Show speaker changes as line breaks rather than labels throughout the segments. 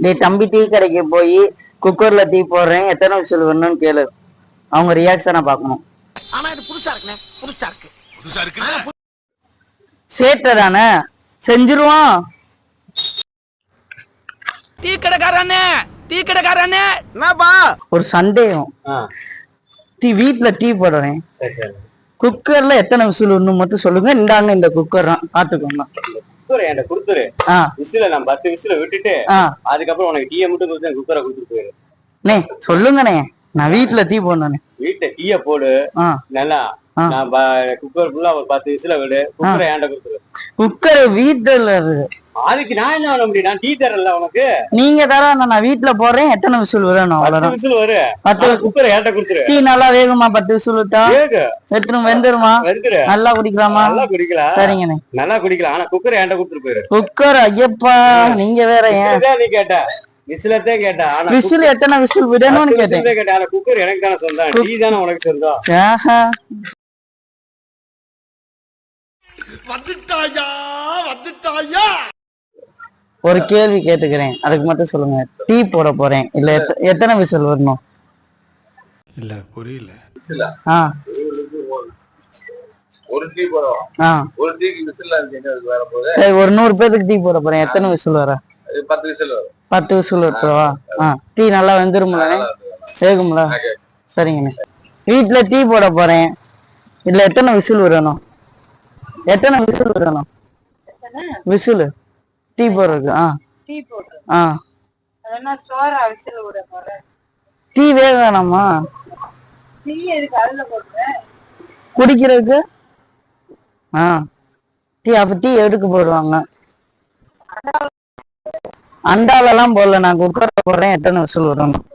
டேய் தம்பி, டீ கடைக்கு போய் குக்கர்ல டீ போடுறேன், எத்தனை விசில் வரணும்னு கேளு. அவங்க ரியாக்ஷனை பார்க்கணும்.
ஆனா இது புதுசா இருக்குண்ணே, புதுசா இருக்கு.
சேட்டை தானே, செஞ்சிருவான்.
டீ கடைக்காரனே என்னப்பா?
ஒரு சந்தேகம். வீட்டுல டீ போடுறேன், குக்கர்ல எத்தனை விசில் வரணும் மட்டும் சொல்லுங்க. இந்தாங்க இந்த குக்கர் தான், பாத்துக்கோங்க.
குடுத்துரு விசில நான் 10 விசில விட்டுட்டு அதுக்கப்புறம் உனக்கு டீயை மட்டும் கொடுத்து குக்கரை கொடுத்துட்டு போயிரு.
சொல்லுங்கண்ணே, நான் வீட்டுல டீ போடணும்.
வீட்டுல டீய போடு நல்லா. நான் குக்கர் ஃபுல்லா ஒரு 10 விசில விடு, குக்கரை ஏன்ட கொடுத்துரு.
குக்கர் வீட்டுல இருக்கு,
அதுக்கு நான் என்ன பண்ண முடியும்? நான் டீ தரல உனக்கு,
நீங்க தர. நான் வீட்டுல போடுறேன், எத்தனை விசில் வரணும்?
10 விசில் வரு. 10 குக்கரை ஏன்ட கொடுத்துரு.
டீ நல்லா வேகுமா? 10 விசில் விட்டா எத்தனை வெந்துருமா? நல்லா குடிக்கலாமா?
நல்லா குடிக்கலாம்.
சரிங்கண்ணே,
நல்லா குடிக்கலாம். ஆனா குக்கரை ஏன்ட கொடுத்துட்டு போயிரு.
குக்கர் ஐயப்பா, நீங்க வேற ஏன்
நீ கேட்ட விசிலத்தே கேட்ட? ஆனா
விசில் எத்தனை விசில் விடணும்னு கேட்டேன்.
ஆனா குக்கர் எனக்கு தானே சொந்தம், டீ தானே உனக்கு சொந்தம்.
வந்துட்டாயா.
ஒரு கேள்வி கேட்டுக்கிறேன், அதுக்கு மட்டும் சொல்லுங்க. டீ போட போறேன், இல்ல எத்தனை விசில் வரணும்?
இல்ல புரியல.
ஒரு டீ போறோம், ஒரு டீக்கு விசில் வேற போகுது.
சரி, ஒரு 100 பேருக்கு டீ போட போறேன், எத்தனை விசில் வர?
10 விசில் வரும்.
10 விசில் விட்டுருவா? டீ நல்லா வெந்துரும்ல, வேகும்ல? சரிங்கண்ணே. வீட்டுல டீ போட போறேன், இல்ல எத்தனை விசில் வரணும்? எத்தனை விசில் வரணும்? விசில் டீ போடுறதுக்கு? டீ வேக வேணாமா? குடிக்கிறதுக்கு? டீ அப்ப டீ எதுக்கு போடுவாங்க? அண்டாலெல்லாம் போடல, நான் குக்கர்ல போடுறேன், எத்தனை விசில் வரணும்?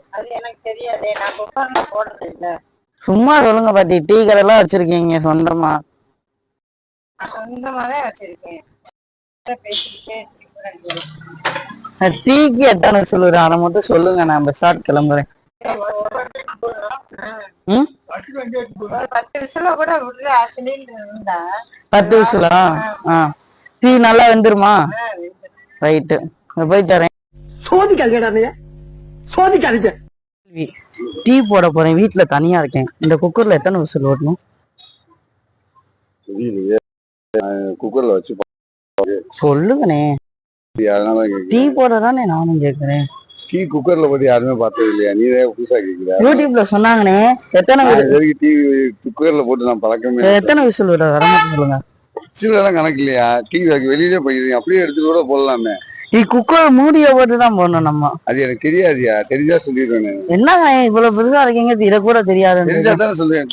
சும்மா சொல்லுங்க பாட்டி. டீ கடைலாம் வச்சிருக்கீங்க சொந்தமா? டீக்கு எத்தனை விசில் வரும்? அதை மட்டும் சொல்லுங்க, நான் ஸ்டார்ட் கிளம்புறேன். 10 விசிலா? டீ நல்லா வெந்துருமா? ரைட்டு, போய் தரேன். டீ போட போறேன், வீட்டுல தனியா இருக்கேன். இந்த குக்கர்ல எத்தனை விசில் வரணும்?
குக்கர்ல வச்சு
சொல்லுங்கண்ணே. டீ போடதானே நானும் கேக்குறேன்.
டீ குக்கர்ல பத்தி யாருமே பார்த்தது இல்லையா? நீ புதுசா கேக்குற.
யூடியூப்ல சொன்னாங்கண்ணே. எத்தனை
டீ குக்கர்ல போட்டு நான் பழக்கமே.
எத்தனை விசில் வர மட்டும் சொல்லுங்க.
விசில் எல்லாம் கணக்கு இல்லையா? டீ வெளியிலே போயிடுது, அப்படியே எடுத்துட்டு கூட போடலாமே.
டீ குக்கர் மூடிய போட்டுதான் போடணும் நம்ம.
அது எனக்கு தெரியாதியா, தெரிஞ்சா சொல்லிடுவேன்.
என்னங்க இவ்வளவு பெருசா இருக்கீங்க, இதை கூட தெரியாது?
தெரிஞ்சா தானே சொல்லுவேன்.